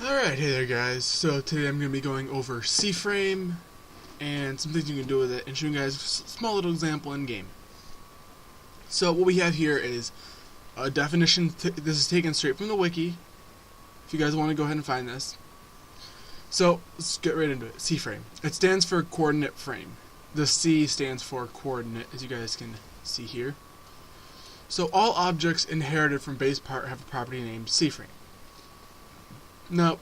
Alright, hey there guys. So today I'm going to be going over CFrame and some things you can do with it and showing you guys a small little example in game. So what we have here is a definition. This is taken straight from the wiki, if you guys want to go ahead and find this. So let's get right into it. CFrame. It stands for coordinate frame. The C stands for coordinate, as you guys can see here. So all objects inherited from base part have a property named CFrame. Now,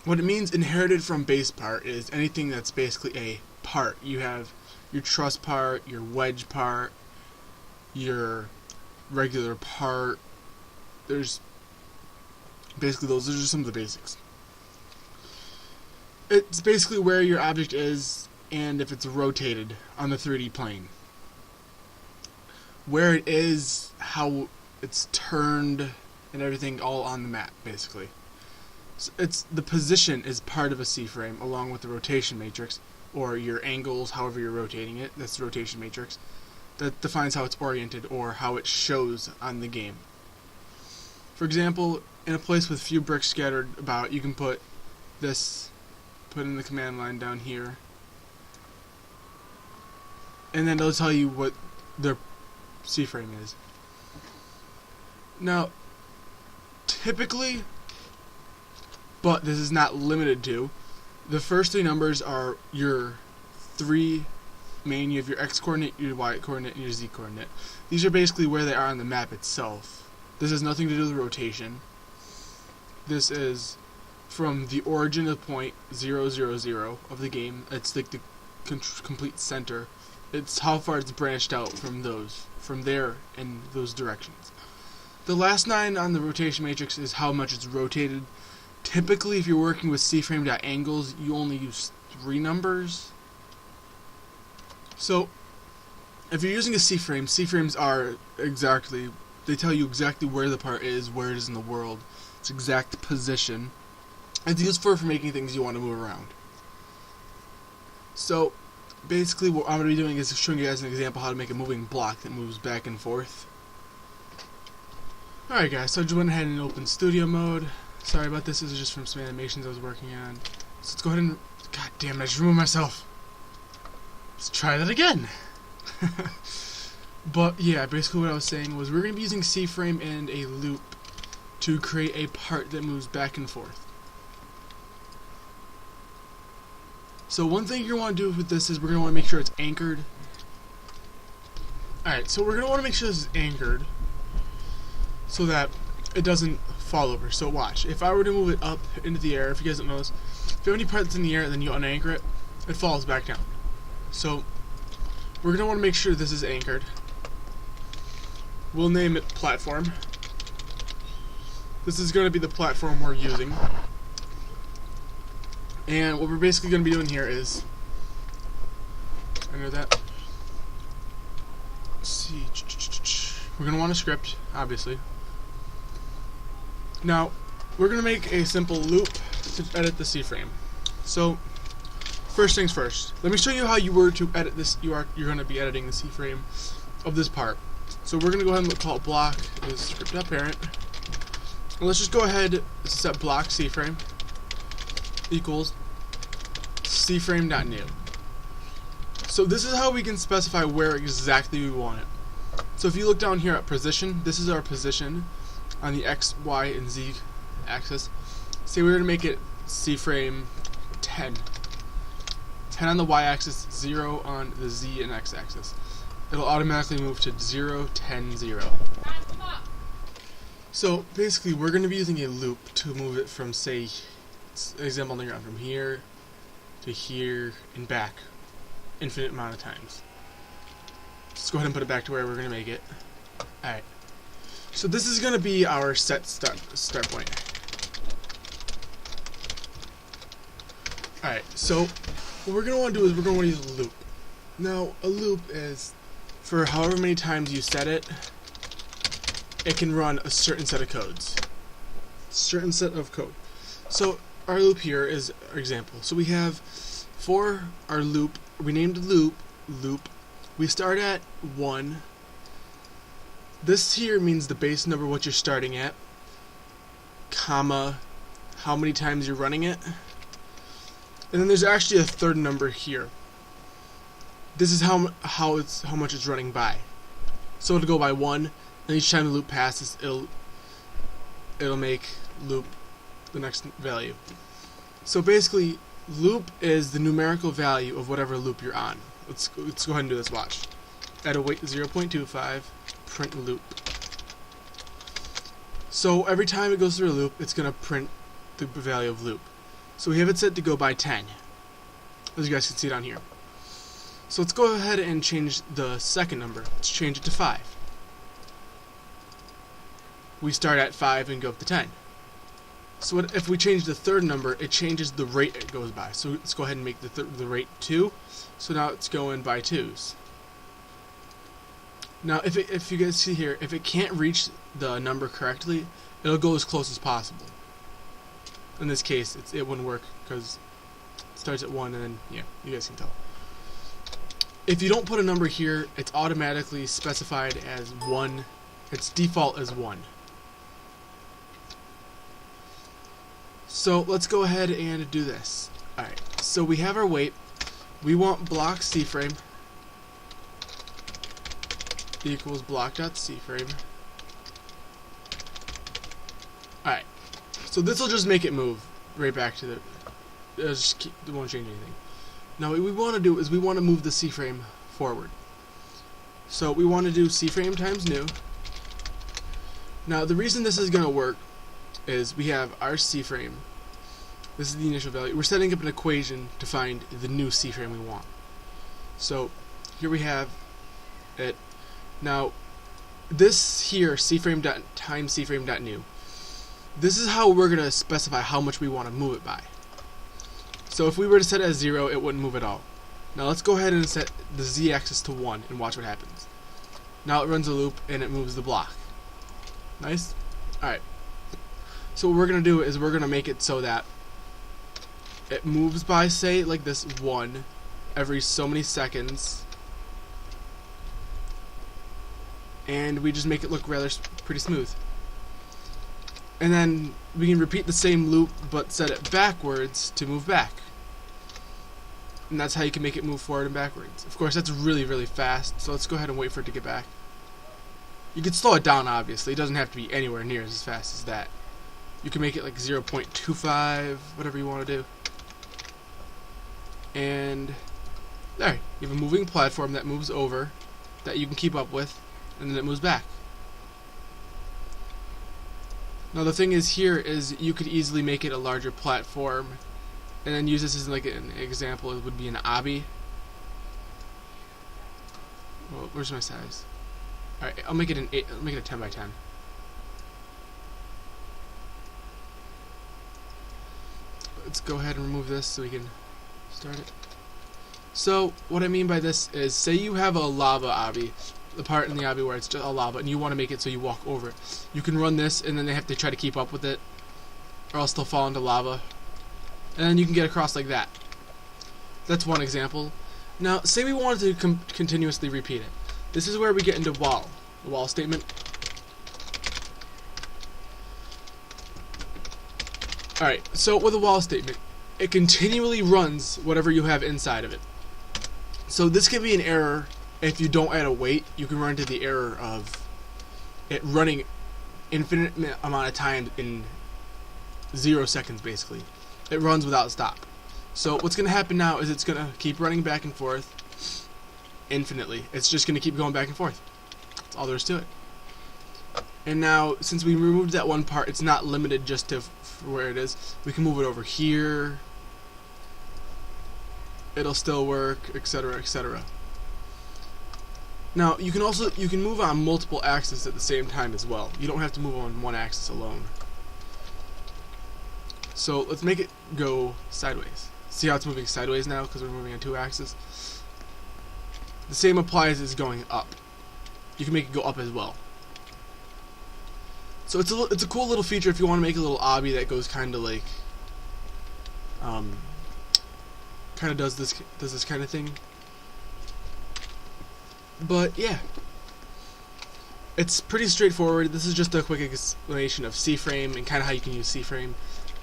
what it means inherited from base part is anything that's basically a part. You have your truss part, your wedge part, your regular part. There's basically those are just some of the basics. It's basically where your object is and if it's rotated on the 3D plane. Where it is, how it's turned, and everything all on the map, basically. So the position is part of a C-frame along with the rotation matrix, or your angles, however you're rotating it. That's the rotation matrix. That defines how it's oriented or how it shows on the game. For example, in a place with few bricks scattered about, you can put in the command line down here, and then it'll tell you what their C-frame is. Now, typically, but this is not limited to, the first three numbers are your three main. You have your X coordinate, your Y coordinate, and your Z coordinate. These are basically where they are on the map itself. This has nothing to do with rotation. This is from the origin of point 0, 0, 0 of the game. It's like the complete center. It's how far it's branched out from there in those directions. The last 9 on the rotation matrix is how much it's rotated. Typically, if you're working with CFrame.angles, you only use 3 numbers. So, if you're using a C-frame, C-frames are exactly, they tell you exactly where the part is, where it is in the world, its exact position. It's used for making things you want to move around. So, basically what I'm going to be doing is showing you guys an example how to make a moving block that moves back and forth. Alright guys, so I just went ahead and opened studio mode. Sorry about this is just from some animations I was working on. So let's go ahead and, god damn it, I just removed myself. Let's try that again. But yeah, basically what I was saying was we're going to be using C-frame and a loop to create a part that moves back and forth. So one thing you're going to do with this is we're going to want to make sure it's anchored. Alright, so we're going to want to make sure this is anchored so that it doesn't fall over. So watch, if I were to move it up into the air, if you guys don't know this, if you have any part that's in the air and then you unanchor it, it falls back down. So we're going to want to make sure this is anchored. We'll name it platform. This is going to be the platform we're using. And what we're basically going to be doing here is, under that, let's see, we're going to want a script, obviously. Now, we're going to make a simple loop to edit the C-frame. So, first things first, let me show you how you were to edit this. You're going to be editing the C-frame of this part. So we're going to go ahead and call it block is script.parent. And let's just go ahead and set block C-frame equals CFrame.new. So this is how we can specify where exactly we want it. So if you look down here at position, this is our position on the X, Y, and Z axis. Say we were to make it CFrame 10. 10 on the Y axis, 0 on the Z and X axis. It'll automatically move to 0, 10, 0. So basically we're going to be using a loop to move it from, say, example on the ground, from here to here and back infinite amount of times. Let's go ahead and put it back to where we're going to make it. Alright. So this is going to be our set start point. Alright, so what we're going to want to do is we're going to want to use a loop. Now, a loop is, for however many times you set it, it can run a certain set of codes. Certain set of code. So our loop here is our example. So we have, for our loop, we named loop, we start at 1. This here means the base number what you're starting at, comma, how many times you're running it. And then there's actually a third number here. This is how much it's running by. So it'll go by 1, and each time the loop passes, it'll make loop the next value. So basically, loop is the numerical value of whatever loop you're on. Let's go ahead and do this. Watch. At a weight 0.25, print loop. So every time it goes through a loop, it's going to print the value of loop. So we have it set to go by 10, as you guys can see down here. So let's go ahead and change the second number. Let's change it to 5. We start at 5 and go up to 10. So if we change the third number, it changes the rate it goes by. So let's go ahead and make the rate 2. So now it's going by 2s. Now if you guys see here, if it can't reach the number correctly, it'll go as close as possible. In this case, it wouldn't work because it starts at 1 and then, yeah, you guys can tell. If you don't put a number here, it's automatically specified as 1. Its default is 1. So let's go ahead and do this. Alright, so we have our weight. We want block CFrame equals block.CFrame. Alright, so this will just make it move right back to it won't change anything. Now what we want to do is we want to move the CFrame forward. So we want to do CFrame times new. Now the reason this is going to work is we have our CFrame. This is the initial value. We're setting up an equation to find the new CFrame we want. So here we have it. Now this here, CFrame.times CFrame.new. This is how we're going to specify how much we want to move it by. So if we were to set it as 0, it wouldn't move at all. Now let's go ahead and set the z-axis to 1 and watch what happens. Now it runs a loop and it moves the block. Nice? Alright. So what we're going to do is we're going to make it so that it moves by, say, like this 1 every so many seconds. And we just make it look rather pretty smooth. And then we can repeat the same loop but set it backwards to move back. And that's how you can make it move forward and backwards. Of course, that's really, really fast, so let's go ahead and wait for it to get back. You can slow it down, obviously. It doesn't have to be anywhere near as fast as that. You can make it like 0.25, whatever you want to do. And there, you have a moving platform that moves over, that you can keep up with, and then it moves back. Now the thing is here is you could easily make it a larger platform and then use this as like an example. It would be an obby. Well, where's my size? Alright, I'll make it an 8, I'll make it a 10 by 10. Let's go ahead and remove this so we can start it. So what I mean by this is, say you have a lava obby, the part in the obby where it's just a lava, and you want to make it so you walk over it. You can run this, and then they have to try to keep up with it, or else they'll fall into lava. And then you can get across like that. That's one example. Now, say we wanted to continuously repeat it. This is where we get into while, the while statement. Alright, so with a while statement, it continually runs whatever you have inside of it. So this can be an error. If you don't add a wait, you can run into the error of it running infinite amount of time in 0 seconds, basically. It runs without stop. So what's going to happen now is it's going to keep running back and forth infinitely. It's just going to keep going back and forth. That's all there is to it. And now, since we removed that one part, it's not limited just to where it is. We can move it over here. It'll still work, etc., etc. Now, you can move on multiple axes at the same time as well. You don't have to move on one axis alone. So let's make it go sideways. See how it's moving sideways now because we're moving on 2 axes? The same applies as going up. You can make it go up as well. So it's a cool little feature if you want to make a little obby that goes kind of like kind of does this kind of thing. But yeah, it's pretty straightforward. This is just a quick explanation of CFrame and kind of how you can use CFrame.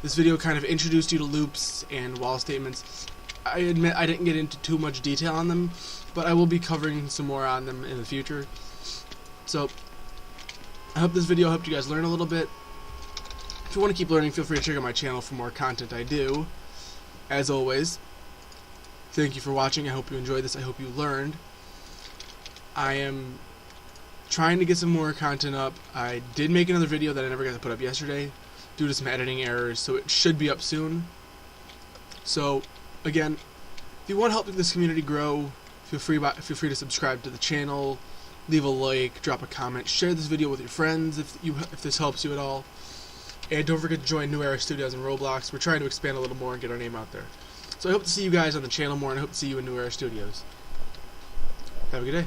this video kind of introduced you to loops and while statements. I admit I didn't get into too much detail on them, but I will be covering some more on them in the future. So I hope this video helped you guys learn a little bit. If you want to keep learning, feel free to check out my channel for more content I do. As always, thank you for watching. I hope you enjoyed this. I hope you learned. I am trying to get some more content up. I did make another video that I never got to put up yesterday due to some editing errors, so it should be up soon. So again, if you want to help this community grow, feel free to subscribe to the channel, leave a like, drop a comment, share this video with your friends if this helps you at all, and don't forget to join New Era Studios and Roblox. We're trying to expand a little more and get our name out there. So I hope to see you guys on the channel more, and I hope to see you in New Era Studios. Have a good day.